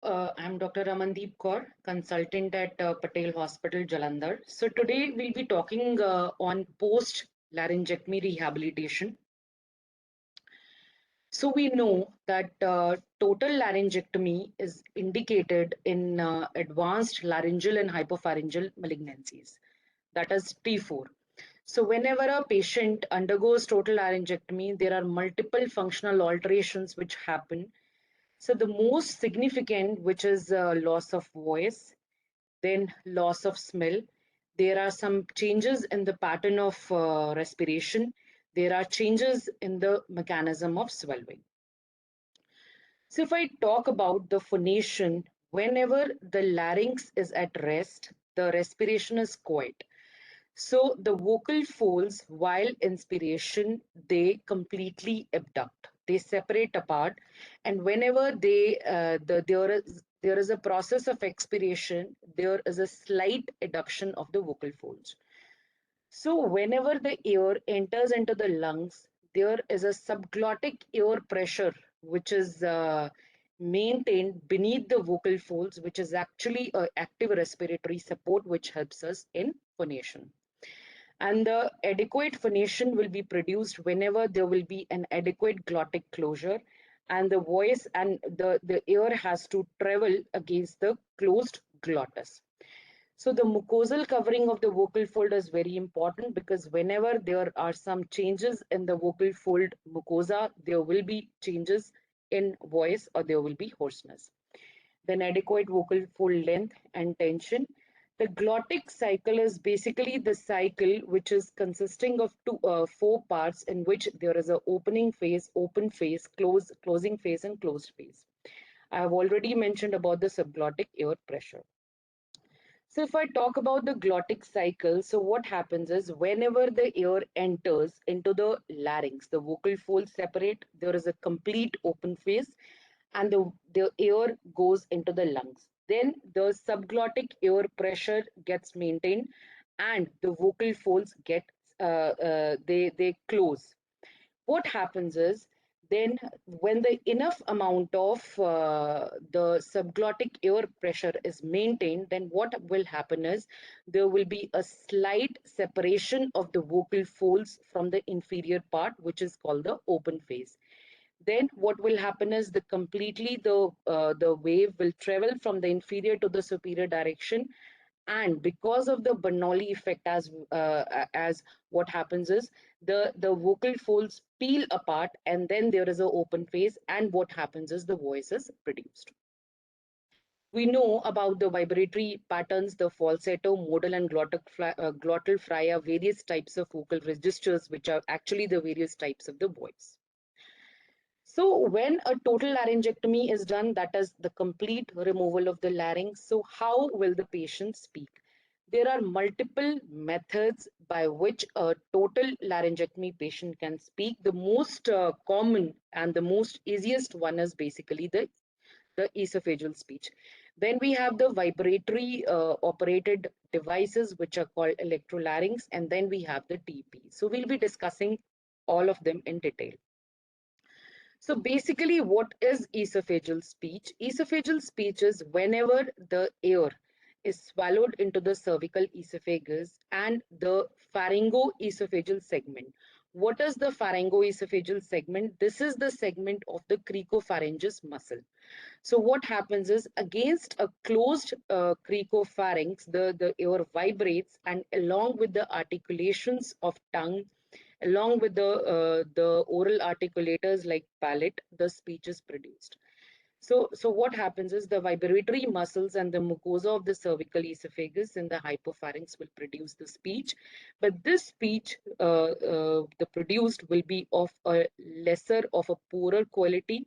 I'm Dr. Ramandeep Kaur, consultant at Patel Hospital, Jalandhar. So today we'll be talking on post-laryngectomy rehabilitation. So we know that total laryngectomy is indicated in advanced laryngeal and hypopharyngeal malignancies, that is T4. So whenever a patient undergoes total laryngectomy, there are multiple functional alterations which happen. So the most significant, which is loss of voice, then loss of smell. There are some changes in the pattern of respiration. There are changes in the mechanism of swallowing. So if I talk about the phonation, whenever the larynx is at rest, the respiration is quiet. So the vocal folds, while inspiration, they completely abduct. They separate apart, and whenever there is a process of expiration, there is a slight adduction of the vocal folds. So whenever the air enters into the lungs, there is a subglottic air pressure which is maintained beneath the vocal folds, which is actually an active respiratory support which helps us in phonation. And the adequate phonation will be produced whenever there will be an adequate glottic closure, and the voice and the air has to travel against the closed glottis. So the mucosal covering of the vocal fold is very important, because whenever there are some changes in the vocal fold mucosa, there will be changes in voice or there will be hoarseness. Then adequate vocal fold length and tension. The glottic cycle is basically the cycle which is consisting of four parts, in which there is an opening phase, open phase, closing phase, and closed phase. I have already mentioned about the subglottic air pressure. So if I talk about the glottic cycle, so what happens is whenever the air enters into the larynx, the vocal folds separate, there is a complete open phase, and the air goes into the lungs. Then the subglottic air pressure gets maintained, and the vocal folds get they close. What happens is, then when the enough amount of the subglottic air pressure is maintained, then what will happen is there will be a slight separation of the vocal folds from the inferior part, which is called the open phase. Then what will happen is the wave will travel from the inferior to the superior direction, and because of the Bernoulli effect, as what happens is the vocal folds peel apart, and then there is an open phase, and what happens is the voice is produced. We know about the vibratory patterns, the falsetto, modal, and glottal fry are various types of vocal registers, which are actually the various types of the voice. So when a total laryngectomy is done, that is the complete removal of the larynx. So how will the patient speak? There are multiple methods by which a total laryngectomy patient can speak. The most common and the most easiest one is basically the esophageal speech. Then we have the vibratory operated devices, which are called electrolarynx, and then we have the TP. So we'll be discussing all of them in detail. So basically, what is esophageal speech? Esophageal speech is whenever the air is swallowed into the cervical esophagus and the pharyngoesophageal segment. What is the pharyngoesophageal segment? This is the segment of the cricopharyngeus muscle. So what happens is, against a closed cricopharynx, the air vibrates, and along with the articulations of tongue, along with the oral articulators like palate, the speech is produced. So what happens is the vibratory muscles and the mucosa of the cervical esophagus and the hypopharynx will produce the speech, but this speech, the produced, will be of a lesser, of a poorer quality,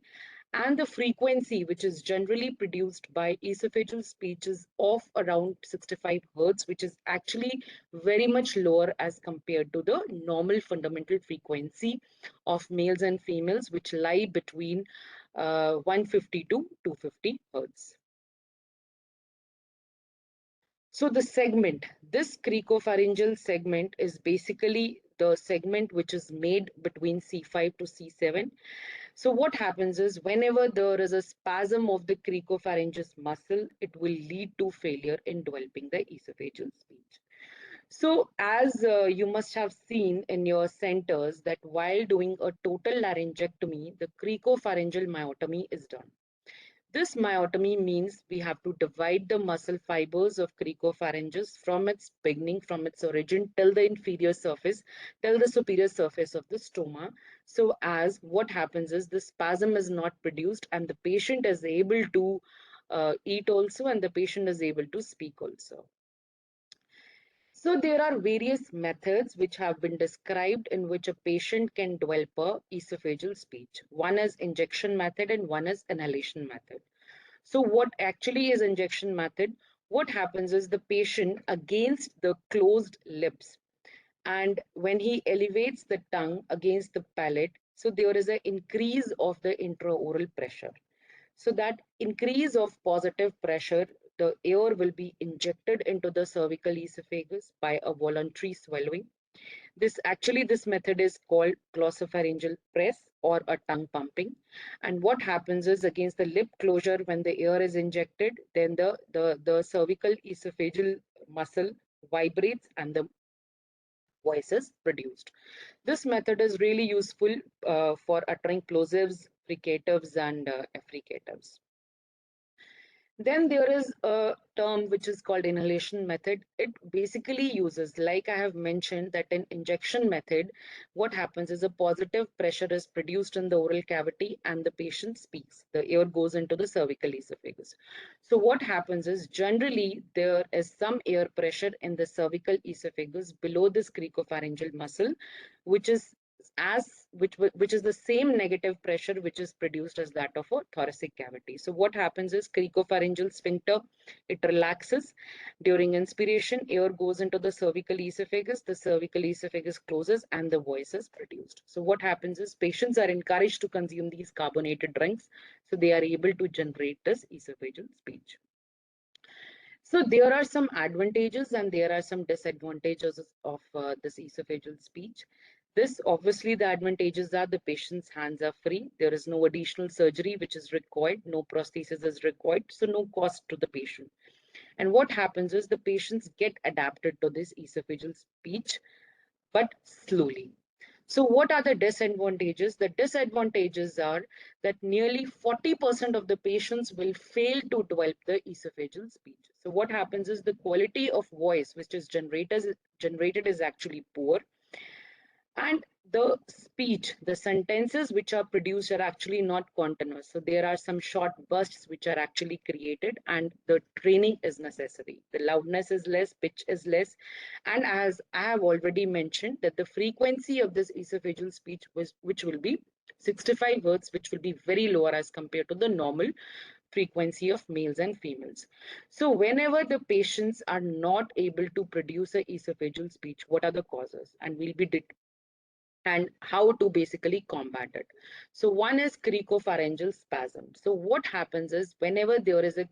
and the frequency which is generally produced by esophageal speech is of around 65 hertz, which is actually very much lower as compared to the normal fundamental frequency of males and females, which lie between 150 to 250 hertz. So the segment, this cricopharyngeal segment is basically the segment which is made between C5 to C7. So what happens is whenever there is a spasm of the cricopharyngeus muscle, it will lead to failure in developing the esophageal speech. So as you must have seen in your centers that while doing a total laryngectomy, the cricopharyngeal myotomy is done. This myotomy means we have to divide the muscle fibers of cricopharyngeus from its beginning, from its origin till the inferior surface, till the superior surface of the stoma. So as what happens is the spasm is not produced and the patient is able to eat also, and the patient is able to speak also. So there are various methods which have been described in which a patient can develop a esophageal speech. One is injection method and one is inhalation method. So what actually is injection method? What happens is the patient against the closed lips, and when he elevates the tongue against the palate, so there is an increase of the intraoral pressure. So that increase of positive pressure, the air will be injected into the cervical esophagus by a voluntary swallowing. This method is called glossopharyngeal press or a tongue pumping. And what happens is against the lip closure, when the air is injected, then the cervical esophageal muscle vibrates and the voice is produced. This method is really useful for uttering plosives, fricatives, and affricatives. Then there is a term which is called inhalation method. It basically uses, like I have mentioned, that in injection method, what happens is a positive pressure is produced in the oral cavity and the patient speaks. The air goes into the cervical esophagus. So what happens is generally there is some air pressure in the cervical esophagus below this cricopharyngeal muscle, which is which is the same negative pressure which is produced as that of a thoracic cavity. So what happens is cricopharyngeal sphincter, it relaxes during inspiration, air goes into the cervical esophagus closes and the voice is produced. So what happens is patients are encouraged to consume these carbonated drinks so they are able to generate this esophageal speech. So there are some advantages and there are some disadvantages of this esophageal speech. This obviously the advantages are the patient's hands are free. There is no additional surgery which is required. No prosthesis is required. So no cost to the patient. And what happens is the patients get adapted to this esophageal speech, but slowly. So what are the disadvantages? The disadvantages are that nearly 40% of the patients will fail to develop the esophageal speech. So what happens is the quality of voice which is generated is actually poor, and the speech, the sentences which are produced are actually not continuous. So there are some short bursts which are actually created and the training is necessary. The loudness is less, pitch is less. And as I have already mentioned that the frequency of this esophageal speech which will be 65 Hz, which will be very lower as compared to the normal frequency of males and females. So whenever the patients are not able to produce a esophageal speech, what are the causes? And we'll be and how to basically combat it. So one is cricopharyngeal spasm. So what happens is whenever there is a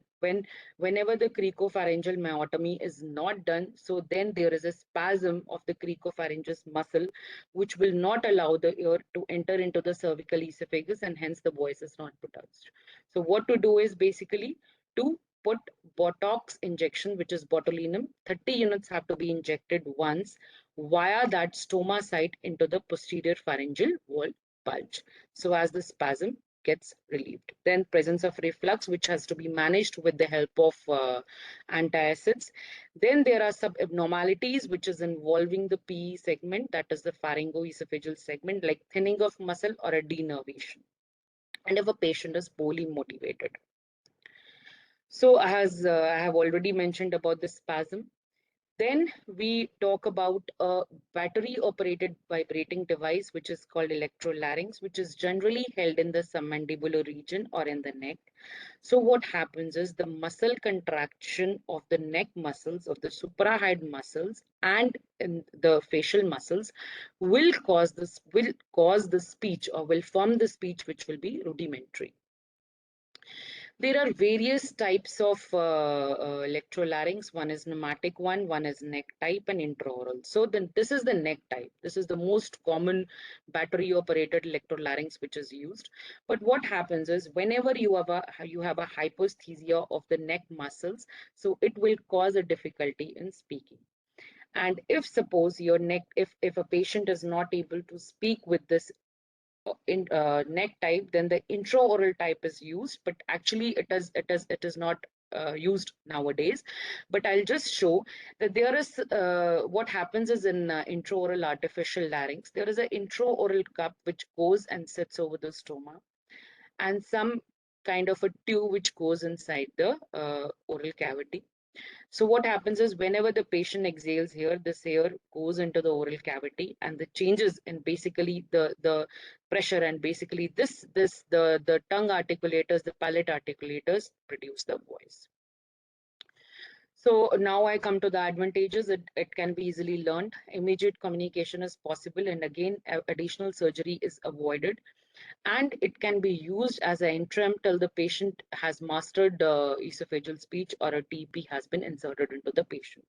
whenever the cricopharyngeal myotomy is not done, so then there is a spasm of the cricopharyngeus muscle which will not allow the air to enter into the cervical esophagus and hence the voice is not produced. So what to do is basically to put Botox injection, which is botulinum. 30 units have to be injected once via that stoma site into the posterior pharyngeal wall bulge. So as the spasm gets relieved. Then presence of reflux, which has to be managed with the help of antacids. Then there are some abnormalities which is involving the PE segment, that is the pharyngoesophageal segment, like thinning of muscle or a denervation. And if a patient is poorly motivated. So as I have already mentioned about the spasm, then we talk about a battery operated vibrating device, which is called electrolarynx, which is generally held in the submandibular region or in the neck. So what happens is the muscle contraction of the neck muscles, of the suprahyoid muscles and in the facial muscles will cause the speech or will form the speech which will be rudimentary. There are various types of electrolarynx. One is pneumatic one is neck type, and intraoral. So then this is the neck type. This is the most common battery operated electrolarynx which is used. But what happens is whenever you have a hyposthesia of the neck muscles, so it will cause a difficulty in speaking. And if suppose your neck, if a patient is not able to speak with this in neck type, then the intraoral type is used, but actually it is not used nowadays. But I'll just show that there is what happens is in intraoral artificial larynx, there is an intraoral cup which goes and sits over the stoma, and some kind of a tube which goes inside the oral cavity. So what happens is whenever the patient exhales here, this air goes into the oral cavity, and the changes in basically the pressure, and basically the tongue articulators, the palate articulators produce the voice. So now I come to the advantages. It can be easily learned. Immediate communication is possible, and again, additional surgery is avoided. And it can be used as an interim till the patient has mastered esophageal speech or a TP has been inserted into the patient.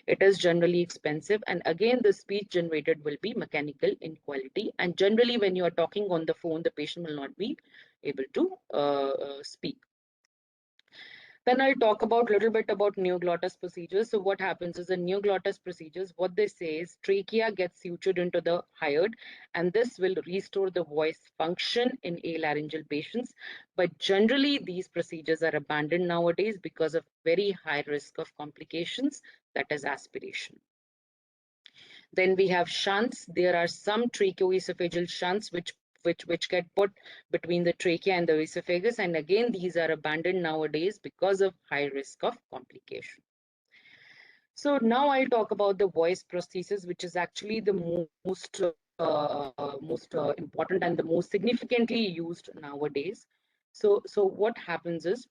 It is generally expensive, and again, the speech generated will be mechanical in quality. And generally, when you are talking on the phone, the patient will not be able to speak. Then I'll talk about a little bit about neoglottis procedures. So what happens is in neoglottis procedures, what they say is trachea gets sutured into the hyoid, and this will restore the voice function in alaryngeal patients. But generally, these procedures are abandoned nowadays because of very high risk of complications, that is aspiration. Then we have shunts. There are some tracheoesophageal shunts which get put between the trachea and the esophagus, and again these are abandoned nowadays because of high risk of complication. So now I'll talk about the voice prosthesis, which is actually the most important and the most significantly used nowadays. So what happens is,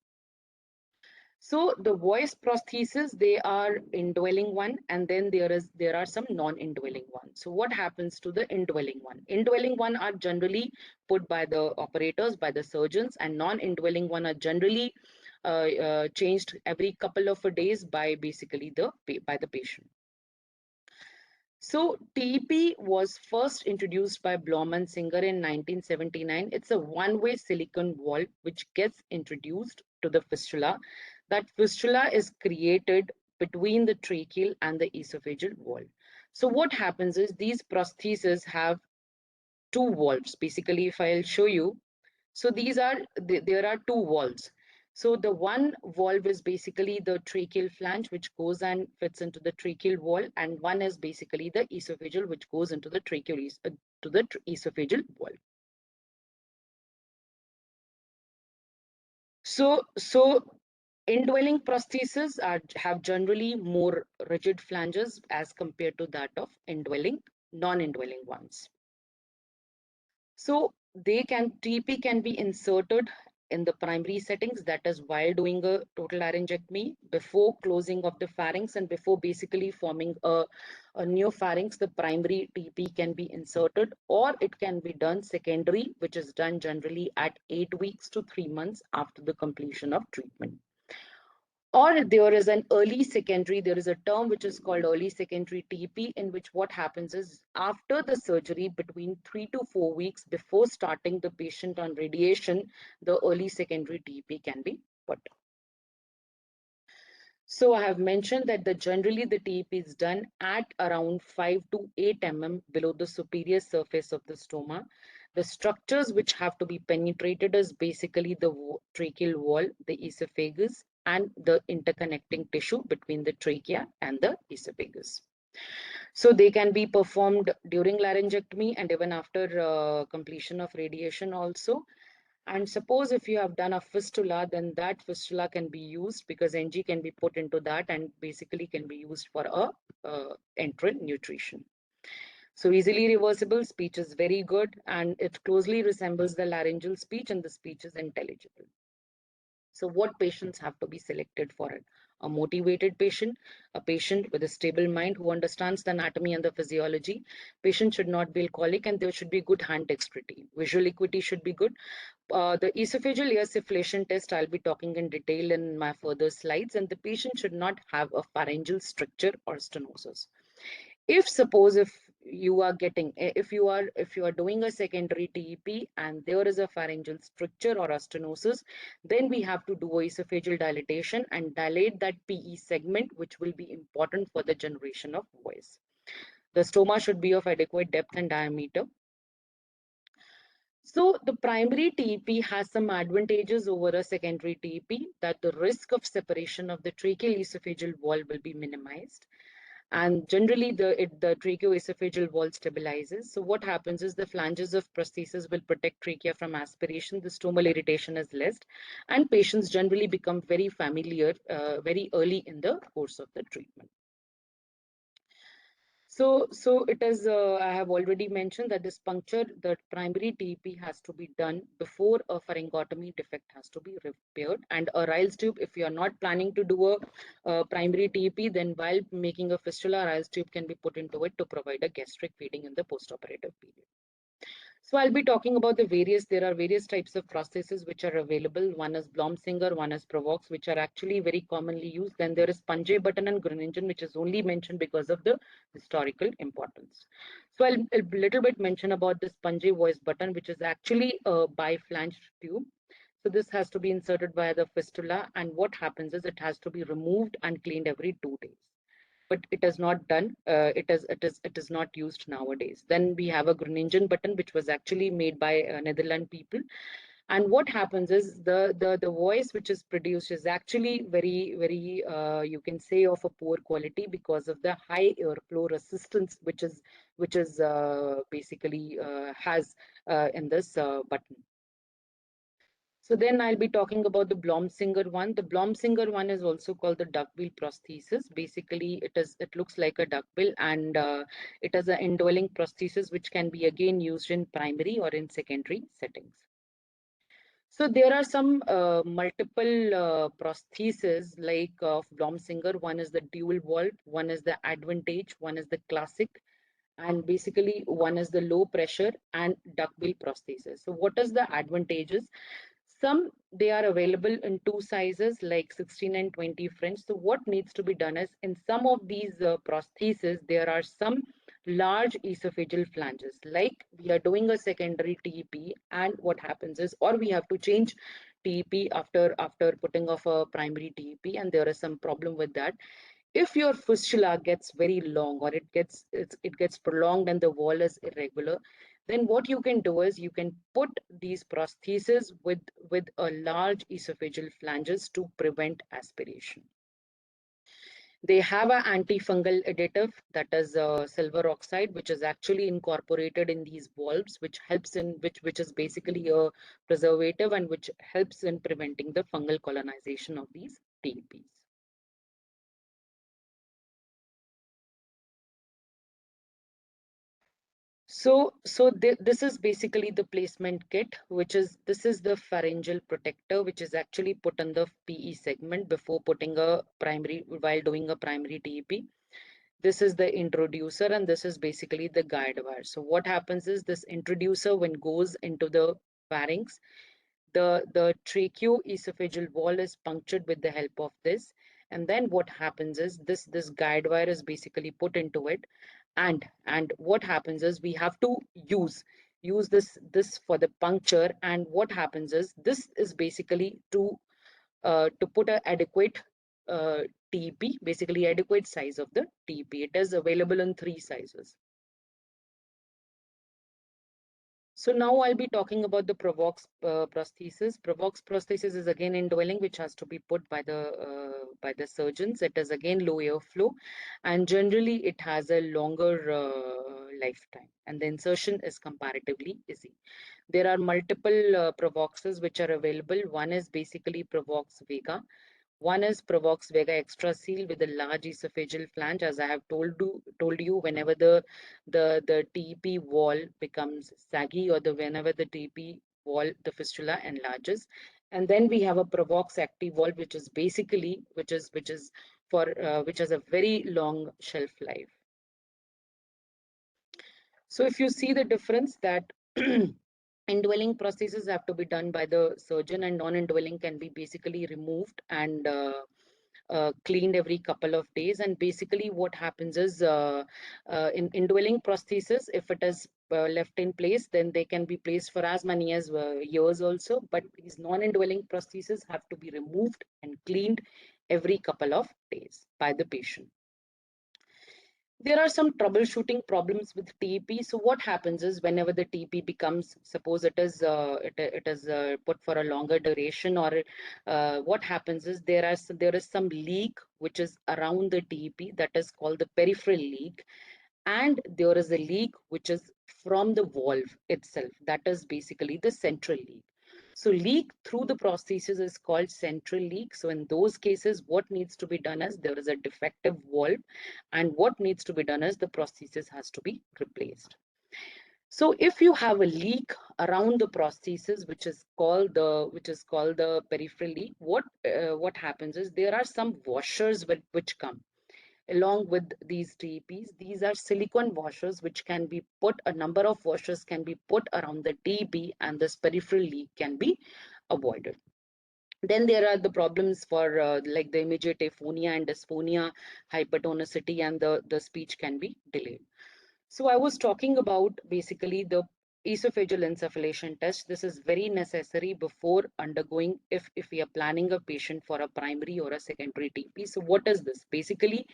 so the voice prosthesis, they are indwelling one, and then there are some non-indwelling ones. So what happens to the indwelling one? Indwelling one are generally put by the operators, by the surgeons, and non-indwelling one are generally changed every couple of days by basically by the patient. So TP was first introduced by Blom and Singer in 1979. It's a one-way silicone valve which gets introduced to the fistula. That fistula is created between the tracheal and the esophageal wall. So what happens is these prostheses have two valves. Basically, if I'll show you, so there are two valves. So the one valve is basically the tracheal flange, which goes and fits into the tracheal wall, and one is basically the esophageal, which goes into the esophageal wall. So indwelling prostheses have generally more rigid flanges as compared to that of non-indwelling ones. So TP can be inserted in the primary settings, that is while doing a total laryngectomy, before closing of the pharynx and before basically forming a new pharynx, the primary TP can be inserted, or it can be done secondary, which is done generally at 8 weeks to 3 months after the completion of treatment. Or there is an early secondary, there is a term which is called early secondary TP, in which what happens is after the surgery, between 3 to 4 weeks before starting the patient on radiation, the early secondary TP can be put. So I have mentioned that generally the TP is done at around 5 to 8 mm below the superior surface of the stoma. The structures which have to be penetrated is basically the tracheal wall, the esophagus, and the interconnecting tissue between the trachea and the esophagus. So they can be performed during laryngectomy and even after completion of radiation also. And suppose if you have done a fistula, then that fistula can be used because NG can be put into that and basically can be used for a enteral nutrition. So easily reversible, speech is very good, and it closely resembles the laryngeal speech, and the speech is intelligible. So what patients have to be selected for it? A motivated patient, a patient with a stable mind who understands the anatomy and the physiology. Patient should not be alcoholic, and there should be good hand dexterity. Visual acuity should be good. The esophageal ear syphilation test, I'll be talking in detail in my further slides, and the patient should not have a pharyngeal stricture or stenosis. If suppose if you are getting if you are doing a secondary TEP and there is a pharyngeal stricture or a stenosis, then we have to do esophageal dilatation and dilate that PE segment, which will be important for the generation of voice. The stoma should be of adequate depth and diameter. So the primary TEP has some advantages over a secondary TEP, that the risk of separation of the tracheal esophageal wall will be minimized. And generally the tracheoesophageal wall stabilizes. So what happens is the flanges of prosthesis will protect trachea from aspiration, the stomal irritation is less, and patients generally become very familiar very early in the course of the treatment. So it is, I have already mentioned that this puncture, the primary TEP has to be done before a pharyngotomy defect has to be repaired. And a Ryle's tube, if you are not planning to do a primary TEP, then while making a fistula, Ryle's tube can be put into it to provide a gastric feeding in the postoperative period. So I'll be talking about there are various types of prostheses which are available. One is Blomsinger, one is Provox, which are actually very commonly used. Then there is Punjay button and Groningen, which is only mentioned because of the historical importance. So I'll a little bit mention about this Punjay voice button, which is actually a biflanged tube. So this has to be inserted via the fistula, and what happens is it has to be removed and cleaned every 2 days, but it is not done. It is not used nowadays. Then we have a Groningen button, which was actually made by Netherlands people. And what happens is the voice which is produced is actually very you can say of a poor quality because of the high airflow resistance which is basically has in this button. So then I'll be talking about the Blomsinger one. The Blomsinger one is also called the duckbill prosthesis. Basically, it looks like a duckbill, and it is an indwelling prosthesis which can be again used in primary or in secondary settings. So there are some multiple prostheses like Blomsinger. One is the dual wall, one is the Advantage, one is the classic, and basically one is the low pressure and duckbill prosthesis. So what is the advantages? Some they are available in two sizes like 16 and 20 French. So what needs to be done is in some of these prostheses, there are some large esophageal flanges. Like we are doing a secondary TEP, and what happens is, or we have to change TEP after putting off a primary TEP, and there is some problem with that. If your fistula gets very long, or it gets prolonged and the wall is irregular, then what you can do is you can put these prostheses with a large esophageal flanges to prevent aspiration. They have an antifungal additive, that is silver oxide, which is actually incorporated in these valves, which helps in which is basically a preservative and which helps in preventing the fungal colonization of these TEPs. This is basically the placement kit, this is the pharyngeal protector, which is actually put on the PE segment before putting a primary, while doing a primary TEP. This is the introducer, and this is basically the guide wire. So what happens is this introducer, when goes into the pharynx, the tracheoesophageal wall is punctured with the help of this. And then what happens is this guide wire is basically put into it, and what happens is we have to use this for the puncture. And what happens is this is basically to put an adequate TEP, basically adequate size of the TEP. It is available in 3 sizes. So now I'll be talking about the Provox prosthesis. Provox prosthesis is again indwelling, which has to be put by the surgeons. It is again low airflow, and generally it has a longer lifetime, and the insertion is comparatively easy. There are multiple Provoxes which are available. One is basically Provox Vega. One is Provox Vega Extra Seal with a large esophageal flange. As I have told you, whenever the TEP wall becomes saggy, or whenever the TEP wall, the fistula enlarges, And then we have a Provox active valve, which is basically which has a very long shelf life. So if you see the difference that indwelling prosthesis have to be done by the surgeon, and non-indwelling can be basically removed and cleaned every couple of days. And basically what happens is in indwelling prosthesis, if it is left in place, then they can be placed for as many as years also. But these non-indwelling prostheses have to be removed and cleaned every couple of days by the patient. There are some troubleshooting problems with TEP. So what happens is whenever the TEP becomes, suppose it is put for a longer duration, or what happens is there is some leak which is around the TEP, that is called the peripheral leak, and there is a leak which is from the valve itself, that is basically the central leak. So leak through the prosthesis is called central leak. So in those cases, what needs to be done is there is a defective valve, and what needs to be done is the prosthesis has to be replaced. So if you have a leak around the prosthesis, which is called the peripheral leak, what happens is there are some washers which come along with these TEPs. These are silicone washers which can be put, a number of washers can be put around the TEP, and this peripheral leak can be avoided. Then there are the problems for like the immediate aphonia and dysphonia, hypertonicity, and the speech can be delayed. So I was talking about basically the esophageal insufflation test. This is very necessary before undergoing, if we are planning a patient for a primary or a secondary TP. So what is this? Basically,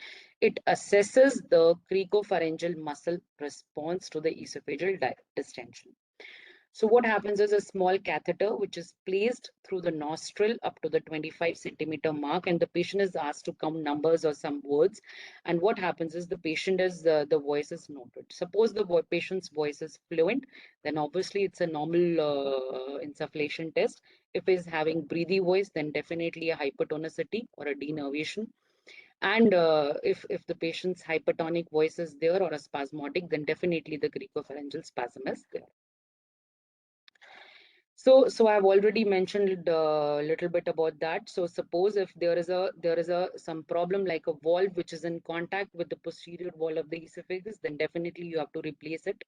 it assesses the cricopharyngeal muscle response to the esophageal distension. So what happens is a small catheter which is placed through the nostril up to the 25 centimeter mark, and the patient is asked to count numbers or some words. And what happens is the patient is the voice is noted. Suppose the patient's voice is fluent, then obviously it's a normal insufflation test. If he's having breathy voice, then definitely a hypertonicity or a denervation. And if the patient's hypertonic voice is there or a spasmodic, then definitely the cricopharyngeal spasm is there. So I've already mentioned a little bit about that. So suppose if there is a some problem like a valve which is in contact with the posterior wall of the esophagus, then definitely you have to replace it.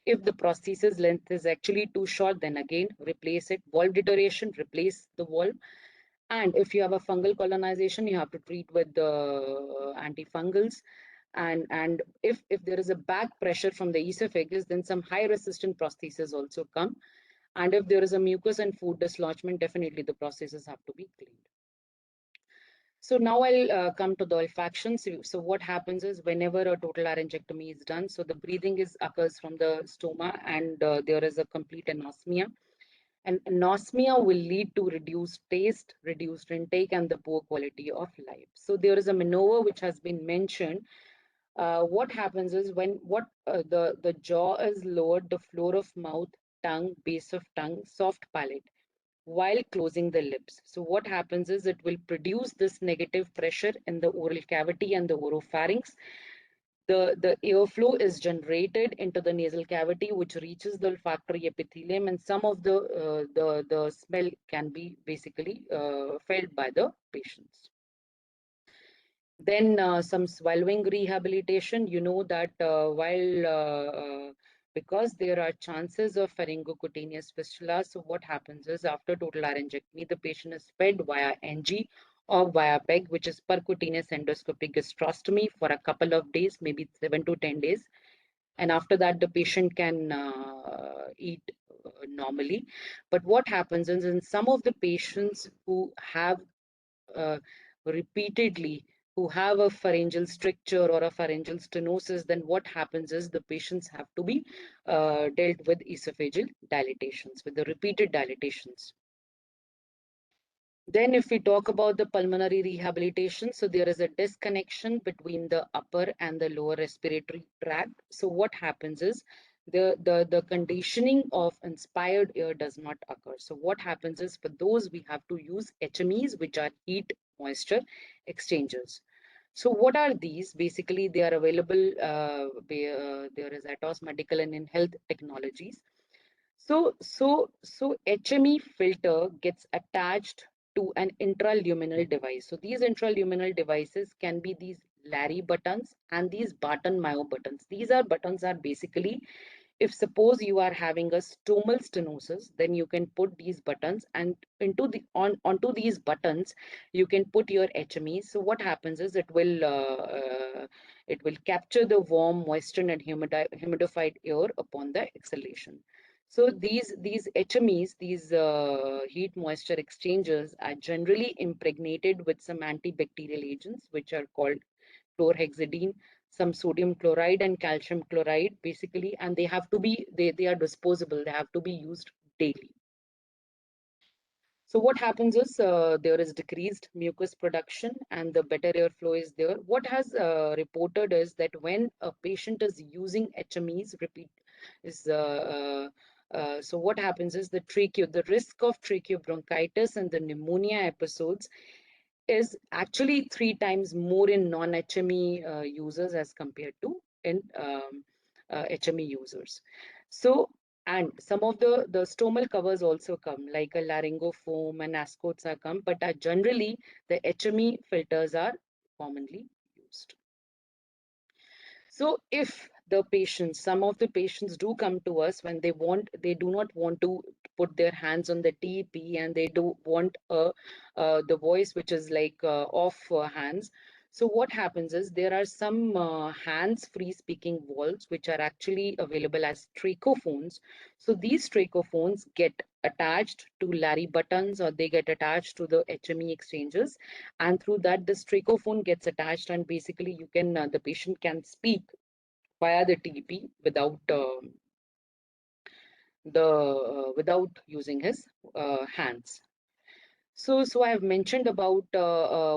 If the prosthesis length is actually too short, then again replace it. Valve deterioration, replace the valve. And if you have a fungal colonization, you have to treat with the antifungals. And if there is a back pressure from the esophagus, then some high resistant prosthesis also come. And if there is a mucus and food dislodgement, definitely the processes have to be cleaned. So now I'll come to the olfaction. So what happens is whenever a total laryngectomy is done, so the breathing occurs from the stoma, and there is a complete anosmia. And anosmia will lead to reduced taste, reduced intake, and the poor quality of life. So there is a maneuver which has been mentioned. What happens is when the jaw is lowered, the floor of mouth, tongue, base of tongue, soft palate, while closing the lips. So what happens is it will produce this negative pressure in the oral cavity and the oropharynx. The airflow is generated into the nasal cavity, which reaches the olfactory epithelium, and some of the smell can be basically felt by the patients. Then some swallowing rehabilitation. You know that because there are chances of pharyngocutaneous fistula, so what happens is after total laryngectomy, the patient is fed via NG or via PEG, which is percutaneous endoscopic gastrostomy, for a couple of days, maybe 7 to 10 days. And after that, the patient can eat normally. But what happens is in some of the patients who have uh, repeatedly, who have a pharyngeal stricture or a pharyngeal stenosis, then what happens is the patients have to be dealt with esophageal dilatations, with the repeated dilatations. Then if we talk about the pulmonary rehabilitation, so there is a disconnection between the upper and the lower respiratory tract. So what happens is the conditioning of inspired air does not occur. So what happens is for those we have to use HMEs, which are heat moisture exchangers. So what are these? Basically, they are available, there is Atos Medical and in Health Technologies. So HME filter gets attached to an intraluminal device. So these intraluminal devices can be these Larry buttons and these Barton Mayo buttons. These are buttons are basically, if suppose you are having a stomal stenosis, then you can put these buttons, and onto these buttons you can put your HME. So what happens is it will capture the warm, moistened and humidified air upon the exhalation. So these HMEs, these heat moisture exchangers, are generally impregnated with some antibacterial agents which are called chlorhexidine, some sodium chloride and calcium chloride basically, and they have to be, they are disposable, they have to be used daily. So what happens is there is decreased mucus production and the better airflow is there. What has reported is that when a patient is using HMEs, is so what happens is the risk of tracheobronchitis and the pneumonia episodes is actually 3 times more in non-HME users as compared to in HME users. So, and some of the stomal covers also come, like a laryngofoam and ascots are come, but generally the HME filters are commonly used. So if the patients, some of the patients do come to us when they do not want to put their hands on the TEP and they do want the voice which is like off hands. So what happens is there are some hands-free speaking valves which are actually available as trachophones. So these trachophones get attached to Larry buttons or they get attached to the HME exchanges, and through that this trachophone gets attached and basically you can the patient can speak via the TP without using his hands. So I have mentioned about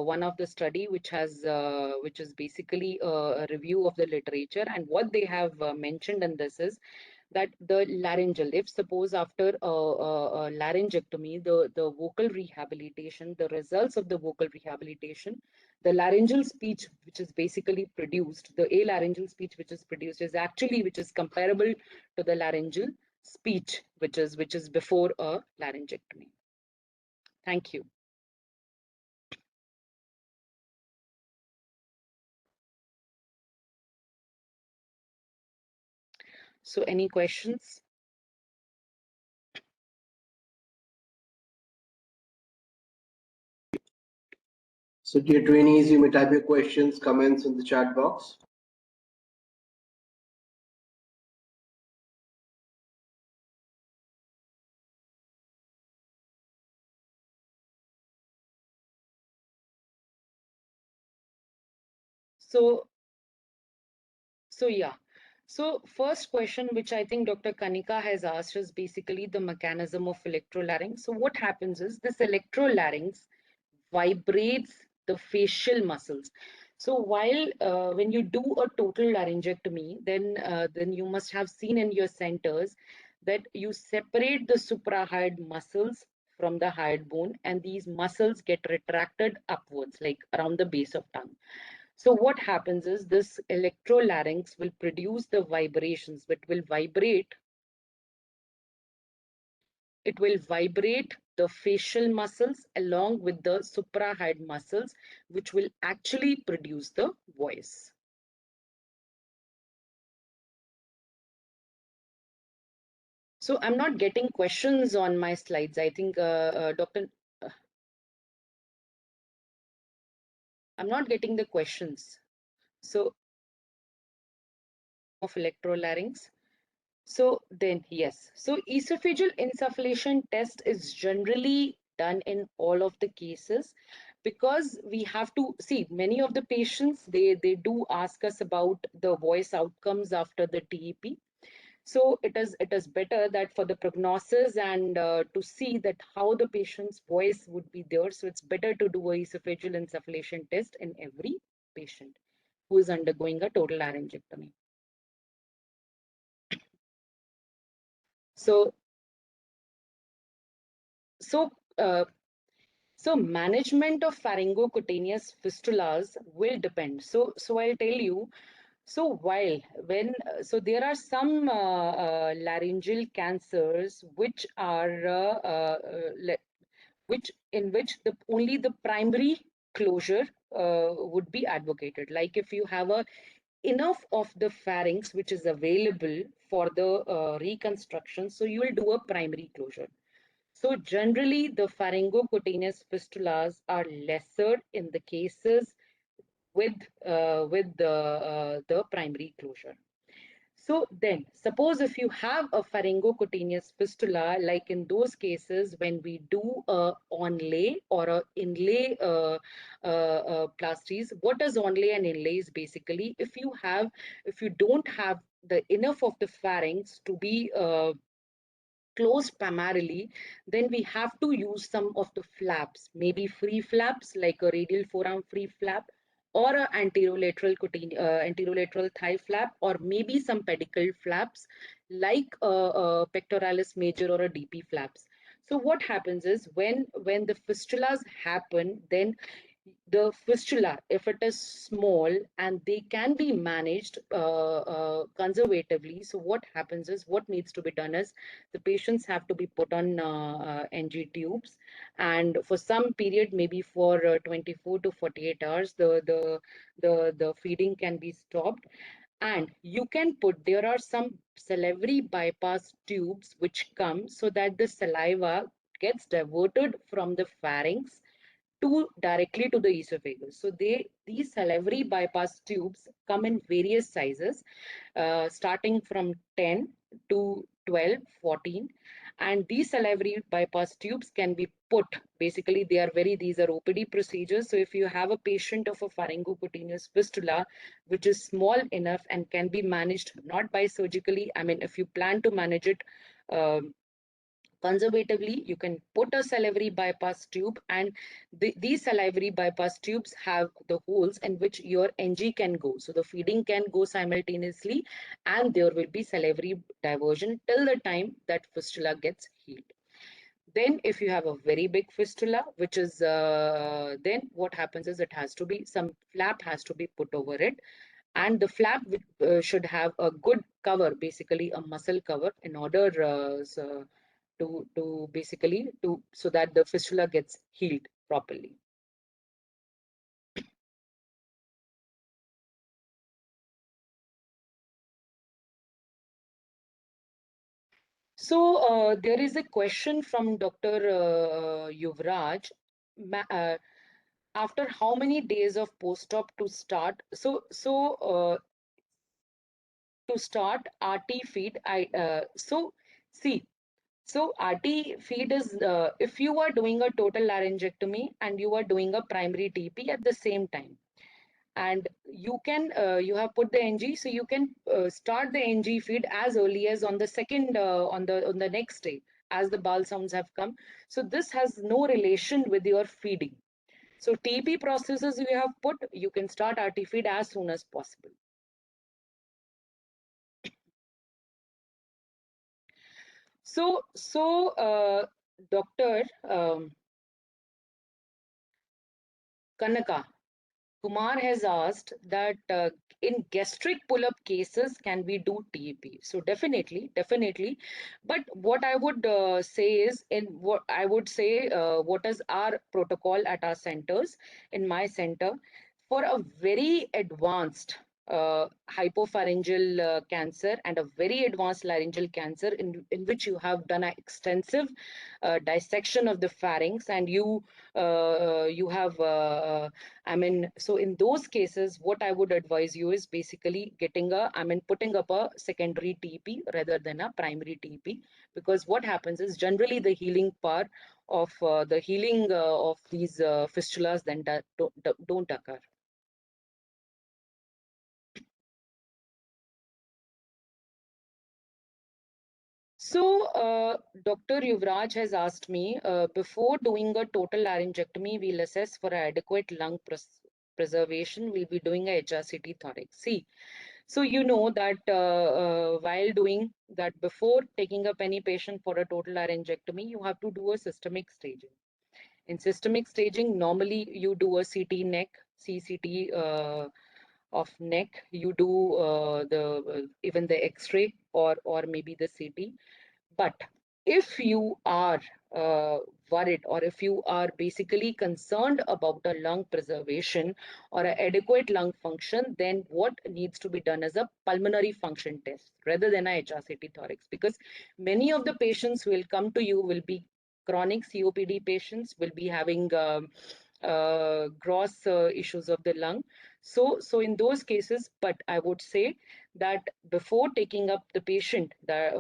one of the study which is basically a review of the literature, and what they have mentioned in this is that the laryngeal, if suppose after a laryngectomy, the vocal rehabilitation, the results of the vocal rehabilitation, the laryngeal speech which is basically produced, the alaryngeal speech which is produced is actually which is comparable to the laryngeal speech which is before a laryngectomy. Thank you. So any questions? So, dear trainees, you may type your questions, comments in the chat box. So yeah. So first question, which I think Dr. Kanika has asked, is basically the mechanism of electrolarynx. So what happens is this electrolarynx vibrates the facial muscles. So while when you do a total laryngectomy, then you must have seen in your centers that you separate the suprahyoid muscles from the hyoid bone, and these muscles get retracted upwards, like around the base of tongue. So what happens is this electrolarynx will produce the vibrations, but it will vibrate the facial muscles along with the suprahyoid muscles, which will actually produce the voice. So I'm not getting questions on my slides. I think Dr. I'm not getting the questions. So of electrolarynx. So then, yes. So esophageal insufflation test is generally done in all of the cases, because we have to see many of the patients, they do ask us about the voice outcomes after the TEP. So it is better that for the prognosis and to see that how the patient's voice would be there. So it's better to do a esophageal insufflation test in every patient who is undergoing a total laryngectomy. So so uh, So management of pharyngocutaneous fistulas will depend. So I'll tell you, So so there are some laryngeal cancers which are which in which only the primary closure would be advocated. Like if you have a enough of the pharynx which is available for the reconstruction, so you will do a primary closure. So generally, the pharyngocutaneous fistulas are lesser in the cases with the primary closure. So then, suppose if you have a pharyngocutaneous fistula, like in those cases when we do a onlay or a inlay plasties, what is onlay and inlay is basically if you don't have the enough of the pharynx to be closed primarily, then we have to use some of the flaps, maybe free flaps like a radial forearm free flap or a anterolateral thigh flap, or maybe some pedicle flaps like a pectoralis major or a DP flaps. So what happens is when the fistulas happen, then the fistula, if it is small and they can be managed conservatively, so what happens is what needs to be done is the patients have to be put on NG tubes, and for some period, maybe for 24 to 48 hours, the feeding can be stopped, and you can put, there are some salivary bypass tubes which come so that the saliva gets diverted from the pharynx to directly to the esophagus. So these salivary bypass tubes come in various sizes, starting from 10 to 12, 14. And these salivary bypass tubes can be put, basically these are OPD procedures. So if you have a patient of a pharyngocutaneous fistula, which is small enough and can be managed not by surgically, I mean, if you plan to manage it um, conservatively, you can put a salivary bypass tube, and these salivary bypass tubes have the holes in which your NG can go. So the feeding can go simultaneously, and there will be salivary diversion till the time that fistula gets healed. Then if you have a very big fistula, which is then what happens is it has to be, some flap has to be put over it, and the flap should have a good cover, basically a muscle cover, in order to basically to so that the fistula gets healed properly. So there is a question from Dr. Yuvraj. After how many days of post-op to start? To start RT feed, see. So RT feed is if you are doing a total laryngectomy and you are doing a primary TP at the same time, and you have put the NG, so you can start the NG feed as early as on the second on the next day as the bowel sounds have come. So this has no relation with your feeding. So TP processes you have put, you can start RT feed as soon as possible. Dr. Kanaka, Kumar has asked that in gastric pull-up cases, can we do TEP? So definitely. But what I would say is, what is our protocol at our centers? In my center, for a very advanced hypopharyngeal cancer and a very advanced laryngeal cancer, in which you have done an extensive dissection of the pharynx, and you have I mean, so in those cases, what I would advise you is basically putting up a secondary TP rather than a primary TP, because what happens is generally the healing part of the healing of these fistulas then don't occur. So, Dr. Yuvraj has asked me, before doing a total laryngectomy, we'll assess for adequate lung preservation. We'll be doing a HRCT thorax. See, so you know that while doing that, before taking up any patient for a total laryngectomy, you have to do a systemic staging. In systemic staging, normally you do a CT neck, CCT of neck, you do the even the X-ray or maybe the CT. But if you are uh, worried, or if you are basically concerned about a lung preservation or an adequate lung function, then what needs to be done is a pulmonary function test rather than a HRCT thorax. Because many of the patients who will come to you will be chronic COPD patients, will be having gross issues of the lung. So in those cases, but I would say that before taking up the patient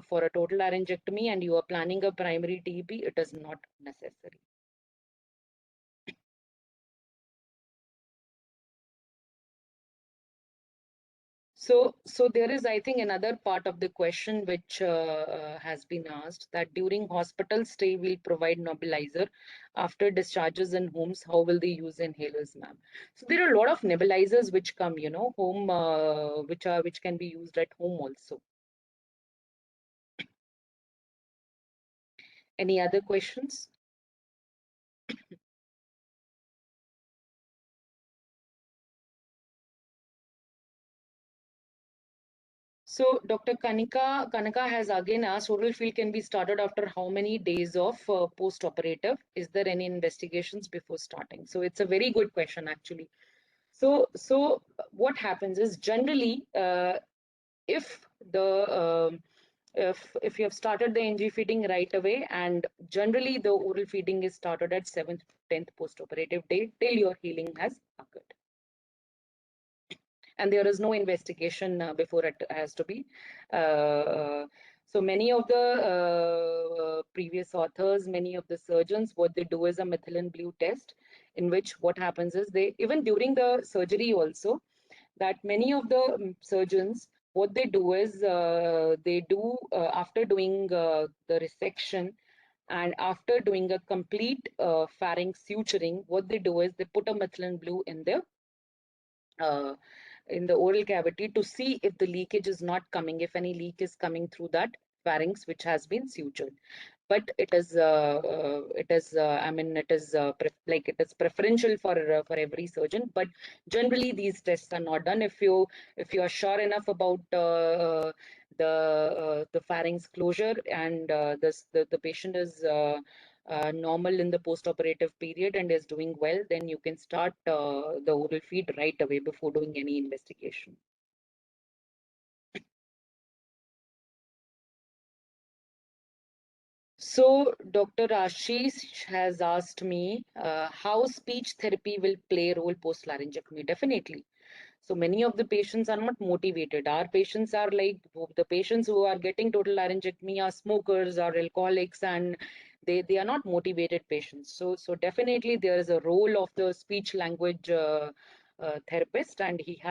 for a total laryngectomy and you are planning a primary TEP, it is not necessary. So there is, I think, another part of the question which has been asked, that during hospital stay, we'll provide nebulizer. After discharges in homes, how will they use inhalers, ma'am? So there are a lot of nebulizers which come, home, which can be used at home also. Any other questions? So Dr. Kanika has again asked, oral field can be started after how many days of post-operative? Is there any investigations before starting? So it's a very good question actually. So what happens is generally, if the if you have started the NG feeding right away, and generally the oral feeding is started at 7th, 10th post-operative day till your healing has occurred, and there is no investigation before it has to be. So many of the previous authors, many of the surgeons, what they do is a methylene blue test, in which what happens is they, even during the surgery also, that many of the surgeons, what they do is they do after doing the resection and after doing a complete pharynx suturing, what they do is they put a methylene blue uh, in the oral cavity to see if the leakage is not coming, if any leak is coming through that pharynx which has been sutured. But it is I mean it is like it is preferential for every surgeon, but generally these tests are not done. If you are sure enough about the pharynx closure, and the patient is normal in the post-operative period and is doing well, then you can start the oral feed right away before doing any investigation. So Dr. Ashish has asked me how speech therapy will play a role post-laryngectomy. Definitely. So many of the patients are not motivated. Our patients are like, the patients who are getting total laryngectomy are smokers or alcoholics, and they are not motivated patients. So definitely there is a role of the speech language therapist, and he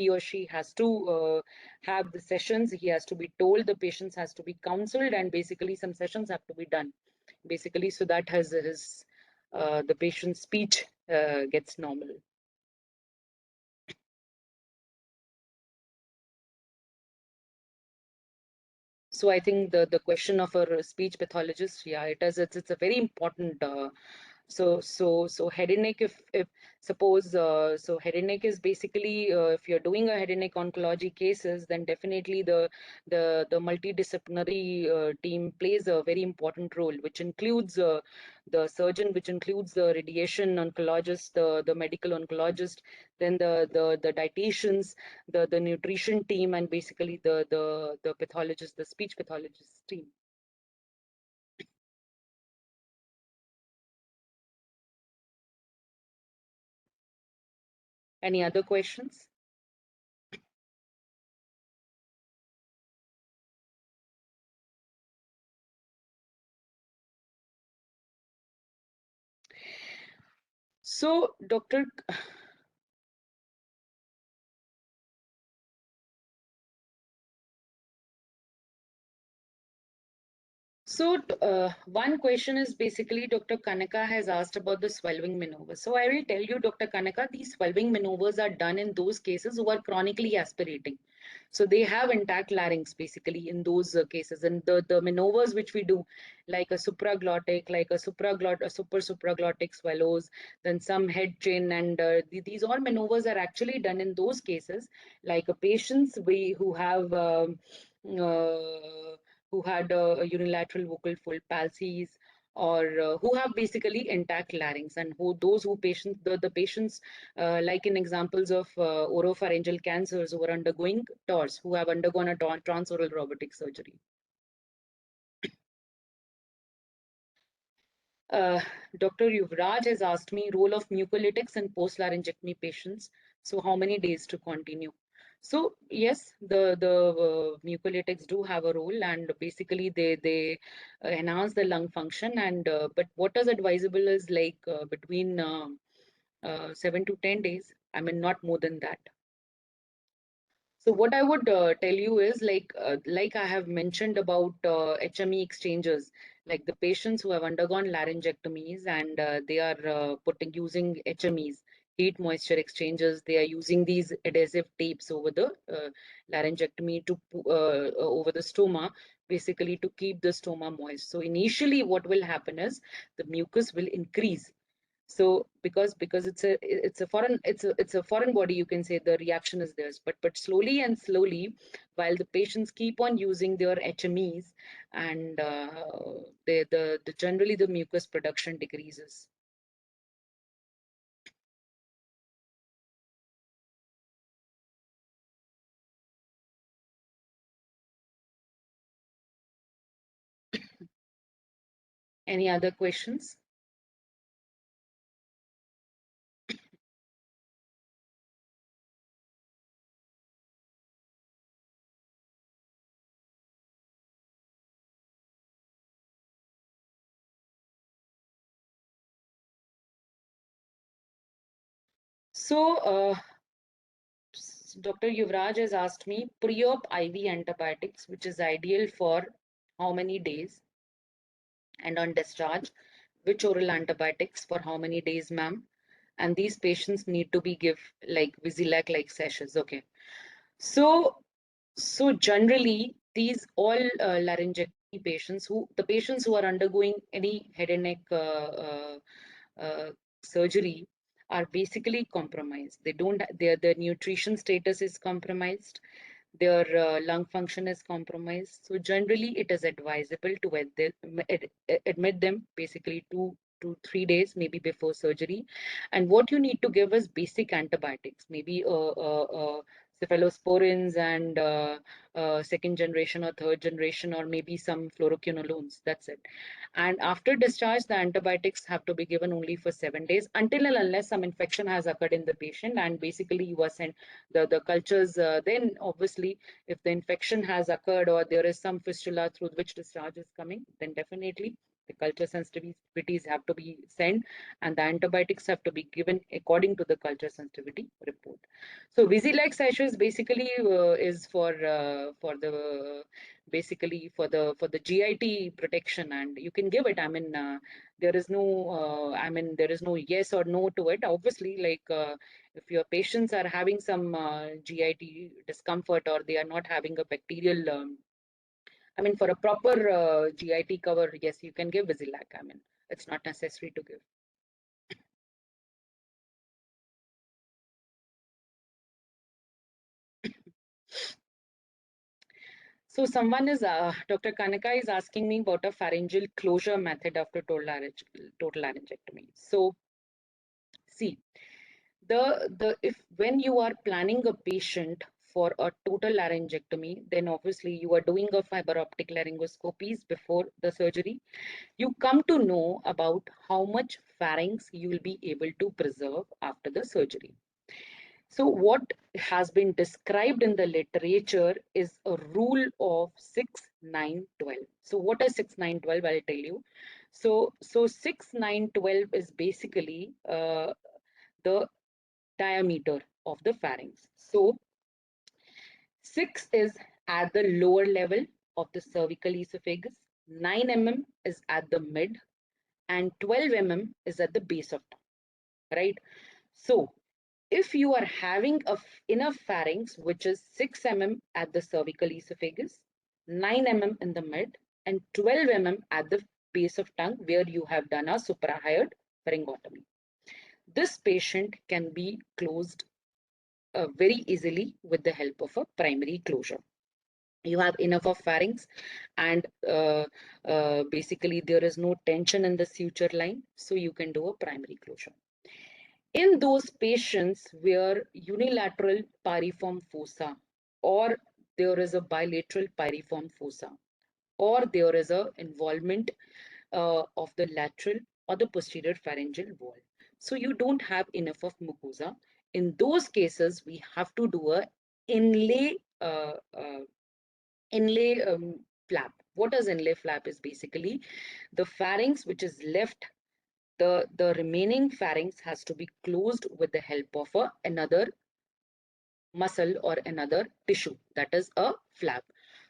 or she has to have the sessions. He has to be told, the patients has to be counseled, and basically some sessions have to be done, basically, so that his the patient's speech gets normal. So I think the question of a speech pathologist, yeah, it's a very important. So head and neck, if suppose so head and neck is basically, if you're doing a head and neck oncology cases, then definitely the multidisciplinary team plays a very important role, which includes the surgeon, which includes the radiation oncologist, the medical oncologist, then the dietitians, the nutrition team, and basically the pathologist, the speech pathologist team. Any other questions? So Dr. So one question is basically, Dr. Kanaka has asked about the swallowing maneuvers. So I will tell you, Dr. Kanaka, these swallowing maneuvers are done in those cases who are chronically aspirating. So they have intact larynx basically in those cases. And the maneuvers which we do, like a supraglottic, like a super supraglottic swallows, then some head chin, and these all maneuvers are actually done in those cases, like a patients who have uh, who had a unilateral vocal fold palsies, or who have basically intact larynx, and those who patients the patients like in examples of oropharyngeal cancers who are undergoing TORS, who have undergone a transoral robotic surgery. Uh, Dr. Yuvraj has asked me role of mucolytics in post-laryngectomy patients. So how many days to continue? So yes, the mucolytics do have a role, and basically they enhance the lung function. And but what is advisable is like between 7 to 10 days. I mean, not more than that. So what I would tell you is like I have mentioned about HME exchanges, like the patients who have undergone laryngectomies, and they are using HMEs, heat moisture exchanges. They are using these adhesive tapes over the laryngectomy to over the stoma, basically to keep the stoma moist. So initially, what will happen is the mucus will increase. So because it's a foreign body, you can say the reaction is theirs, but slowly and slowly, while the patients keep on using their HMEs, and the generally the mucus production decreases. Any other questions? So Dr. Yuvraj has asked me pre-op IV antibiotics, which is ideal for how many days, and on discharge, which oral antibiotics for how many days, ma'am? And these patients need to be give like Visilac like sessions. Okay. So generally these all laryngectomy patients, the patients who are undergoing any head and neck uh, surgery, are basically compromised. They don't their nutrition status is compromised, their lung function is compromised. So generally, it is advisable to admit them basically 2 to 3 days, maybe before surgery. And what you need to give is basic antibiotics, maybe cephalosporins and second generation or third generation, or maybe some fluoroquinolones. That's it. And after discharge, the antibiotics have to be given only for 7 days, until and unless some infection has occurred in the patient, and basically you are sent the cultures. Then obviously, if the infection has occurred or there is some fistula through which discharge is coming, then definitely the culture sensitivities have to be sent, and the antibiotics have to be given according to the culture sensitivity report. So Visilac sachets basically is for the basically for the GIT protection, and you can give it. I mean, there is no there is no yes or no to it. Obviously, like if your patients are having some GIT discomfort, or they are not having a bacterial, for a proper GIT cover, yes, you can give Visilac. I mean, it's not necessary to give. So someone is, Dr. Kanaka is asking me about a pharyngeal closure method after total laryngectomy. So see, the if when you are planning a patient for a total laryngectomy, then obviously you are doing a fiber optic laryngoscopies before the surgery. You come to know about how much pharynx you will be able to preserve after the surgery. So what has been described in the literature is a rule of 6 9 12. So what is 6 9 12? I'll tell you. So 6 9 12 is basically the diameter of the pharynx. So 6 is at the lower level of the cervical esophagus, 9 mm is at the mid, and 12 mm is at the base of tongue, right? So If you are having enough pharynx, which is 6 mm at the cervical esophagus, 9 mm in the mid, and 12 mm at the base of tongue where you have done a suprahired pharyngotomy, this patient can be closed very easily with the help of a primary closure. You have enough of pharynx, and basically there is no tension in the suture line, so you can do a primary closure. In those patients where unilateral piriform fossa, or there is a bilateral piriform fossa, or there is a involvement of the lateral or the posterior pharyngeal wall, so you don't have enough of mucosa, in those cases we have to do a inlay inlay flap. What is inlay flap? Is basically the pharynx which is left, the remaining pharynx has to be closed with the help of another muscle or another tissue, that is a flap.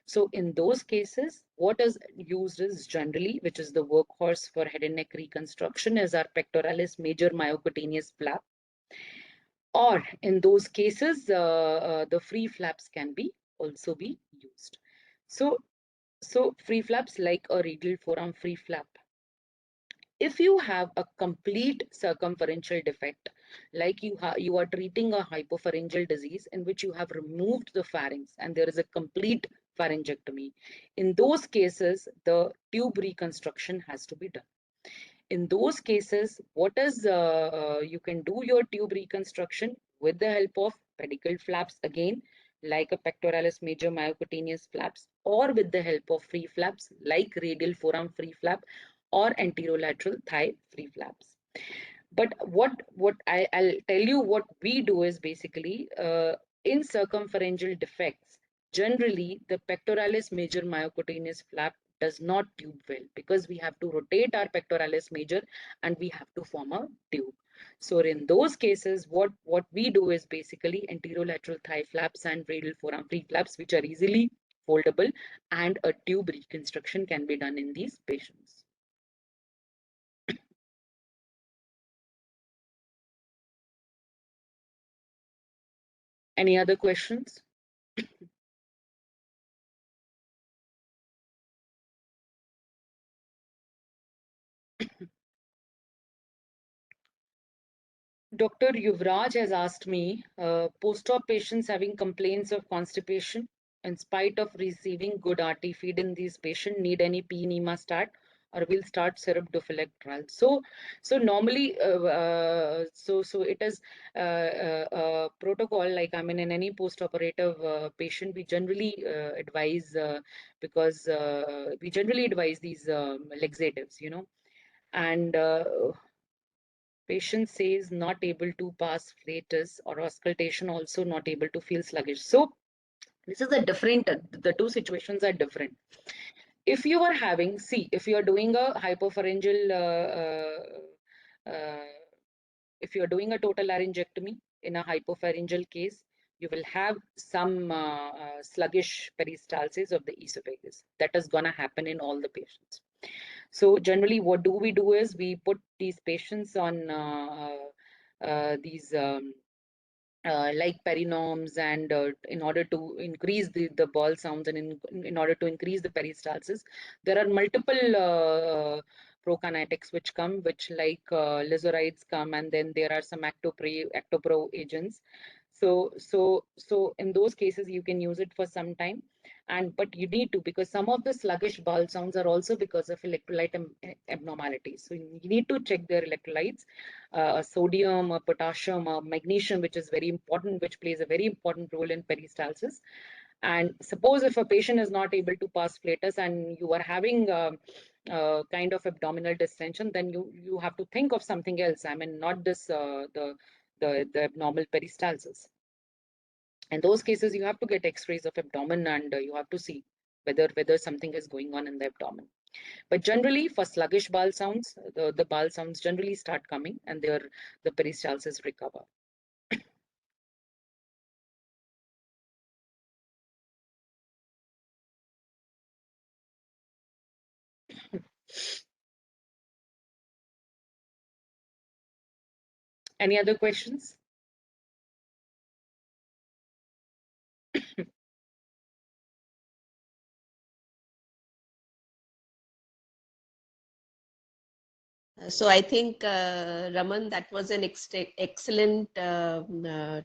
So in those cases, what is used is generally, which is the workhorse for head and neck reconstruction, is our pectoralis major myocutaneous flap. Or in those cases, the free flaps can be also be used. So free flaps like a radial forearm free flap. If you have a complete circumferential defect, like you are treating a hypopharyngeal disease in which you have removed the pharynx and there is a complete pharyngectomy, in those cases, the tube reconstruction has to be done. In those cases, what is you can do your tube reconstruction with the help of pedicle flaps again, like a pectoralis major myocutaneous flaps, or with the help of free flaps like radial forearm free flap or anterolateral thigh free flaps. But I'll tell you what we do is basically in circumferential defects, generally the pectoralis major myocutaneous flap does not tube well because we have to rotate our pectoralis major and we have to form a tube. So in those cases, what we do is basically anterolateral thigh flaps and radial forearm free flaps, which are easily foldable, and a tube reconstruction can be done in these patients. Any other questions? Dr. Yuvraj has asked me, post-op patients having complaints of constipation in spite of receiving good RT feed in these patients need any P-enema start, or will start syrup-dofilec trial. So normally, so it is protocol, like I mean in any post-operative patient, we generally advise because we generally advise these laxatives, and patient says not able to pass flatus or auscultation, also not able to feel sluggish. So this is a different, the two situations are different. If you are having, see, if you are doing a hypopharyngeal, if you are doing a total laryngectomy in a hypopharyngeal case, you will have some sluggish peristalsis of the esophagus. That is going to happen in all the patients. So generally, what do we do is we put these patients on these like perinorms, and in order to increase the ball sounds, and in order to increase the peristalsis, there are multiple prokinetics which come, which like lizorides come, and then there are some actopro agents. So in those cases you can use it for some time, and but you need to, because some of the sluggish bowel sounds are also because of electrolyte abnormalities. So you need to check their electrolytes, sodium, potassium, magnesium, which is very important, which plays a very important role in peristalsis. And suppose if a patient is not able to pass flatus and you are having kind of abdominal distension, then you have to think of something else. I mean, not this the abnormal peristalsis. In those cases, you have to get X-rays of abdomen, and you have to see whether something is going on in the abdomen. But generally, for sluggish bowel sounds, the bowel sounds generally start coming, and the peristalsis recover. Any other questions? So I think, Raman, that was an excellent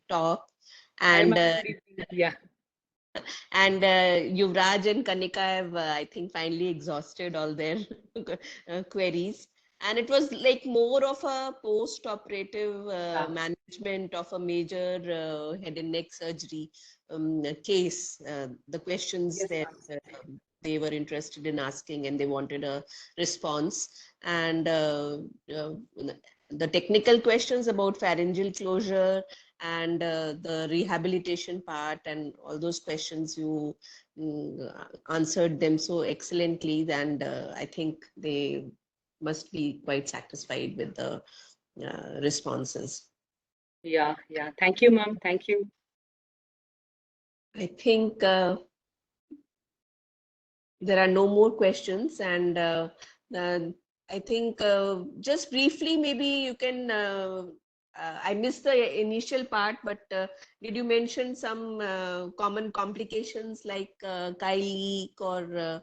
talk. I'm And actually, yeah. Yuvraj and Kanika have, I think, finally exhausted all their queries. And it was like more of a post-operative Yeah. management of a major head and neck surgery case. The questions Yes, that ma'am. they were interested in asking, and they wanted a response. And uh, the technical questions about pharyngeal closure and the rehabilitation part and all those questions, you answered them so excellently, and I think they must be quite satisfied with the responses. Yeah, yeah. Thank you, ma'am. Thank you. I think there are no more questions, and uh, I think just briefly, maybe you can. I missed the initial part, but did you mention some common complications like Kyle leak or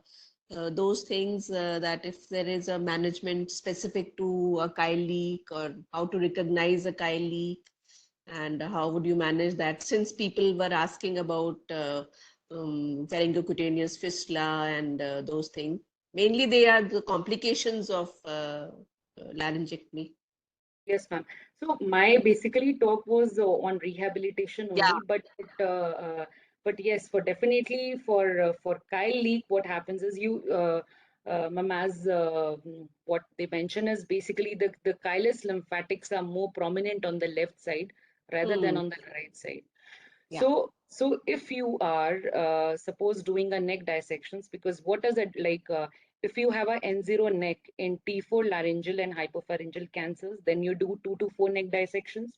those things that if there is a management specific to a Kyle leak, or how to recognize a Kyle leak, and how would you manage that? Since people were asking about pharyngocutaneous fistula and those things. Mainly, they are the complications of laryngectomy. Yes, ma'am. So my basically talk was on rehabilitation Yeah. only, but yes, for definitely for Kyle leak, what happens is ma'am, as what they mention is basically the chylus lymphatics are more prominent on the left side rather than Hmm. on the right side. Yeah. So if you are suppose doing a neck dissections, because what does it like? If you have a N0 neck in T4 laryngeal and hypopharyngeal cancers, then you do 2 to 4 neck dissections.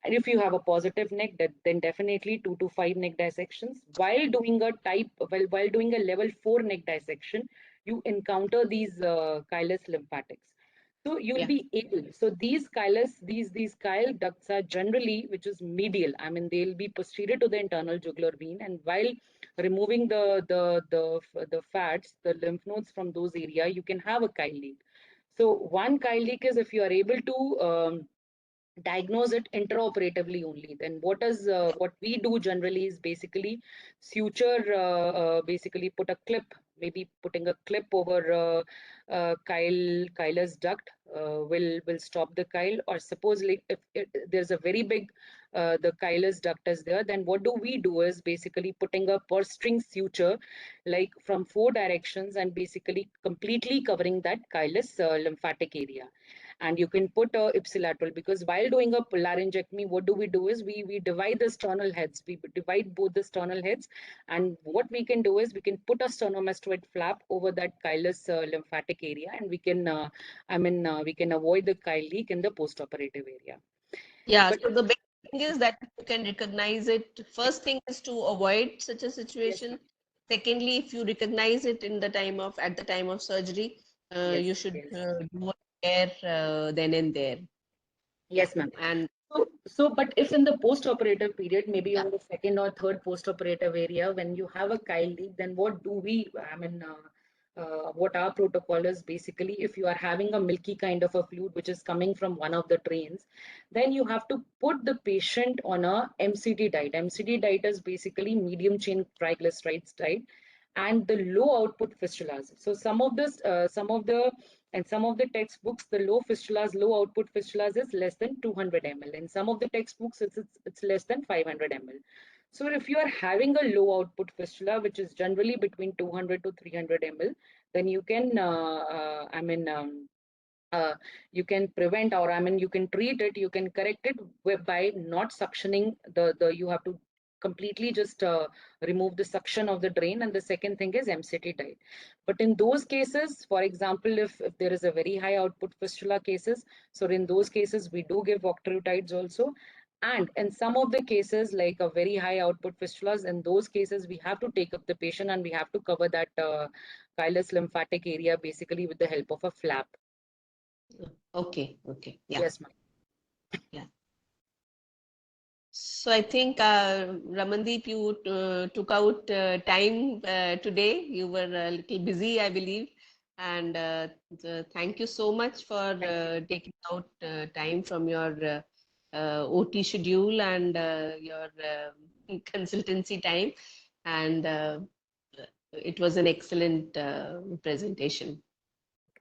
And if you have a positive neck, then definitely 2 to 5 neck dissections. While doing a level 4 neck dissection, you encounter these chylus lymphatics. So you'll Yeah. be able. So these chyle ducts are generally, which is medial. I mean, they'll be posterior to the internal jugular vein, and while removing the fats, the lymph nodes from those area, you can have a chyle leak. So one chyle leak is if you are able to diagnose it intraoperatively only. Then what we do generally is basically suture, basically put a clip, maybe putting a clip over chylus duct will stop the chyle. Or suppose like if there's a very big the chylus duct is there, then what do we do is basically putting a purse string suture like from 4 directions and basically completely covering that chylus lymphatic area. And you can put a ipsilateral, because while doing a laryngectomy, what do we do is we divide the sternal heads. We divide both the sternal heads, and what we can do is we can put a sternomastoid flap over that chylus lymphatic area, and we can avoid the chyle leak in the postoperative area. Yeah. But So the big thing is that you can recognize it. First thing is to avoid such a yes, situation. ma'am. Secondly, if you recognize it at the time of surgery, Yes, you should yes. do it there, then and there. Yeah. Yes, ma'am. And But if in the post-operative period, maybe yeah. on the second or third post-operative area, when you have a chyle leak, then what do we, what our protocol is basically, if you are having a milky kind of a fluid which is coming from one of the drains, then you have to put the patient on a MCT diet. MCT diet is basically medium chain triglycerides diet and the low output fistulas. So some of the textbooks, the low fistulas, low output fistulas is less than 200 ml. In some of the textbooks, it's less than 500 ml. So if you are having a low output fistula, which is generally between 200 to 300 ml, then you can, uh, you can prevent, or you can treat it, you can correct it by not suctioning you have to completely just remove the suction of the drain. And the second thing is MCT diet. But in those cases, for example, if there is a very high output fistula cases, so in those cases we do give octreotides also. And in some of the cases, like a very high output fistulas, in those cases we have to take up the patient and we have to cover that chylus lymphatic area basically with the help of a flap. Okay. Okay. Yeah. Yes, ma'am. Yeah. So I think, Ramandeep, you took out time today. You were a little busy, I believe. And thank you so much for taking out time from your OT schedule and your consultancy time. And it was an excellent presentation.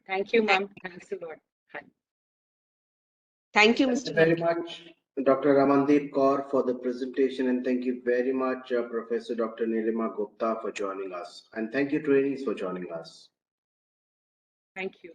Thank you, ma'am. Thanks a lot. Hi. Thank you, Thank Mr. you very Bhatt. much, Dr. Ramandeep Kaur, for the presentation, and thank you very much, Professor Dr. Nilima Gupta, for joining us. And thank you, trainees, for joining us. Thank you.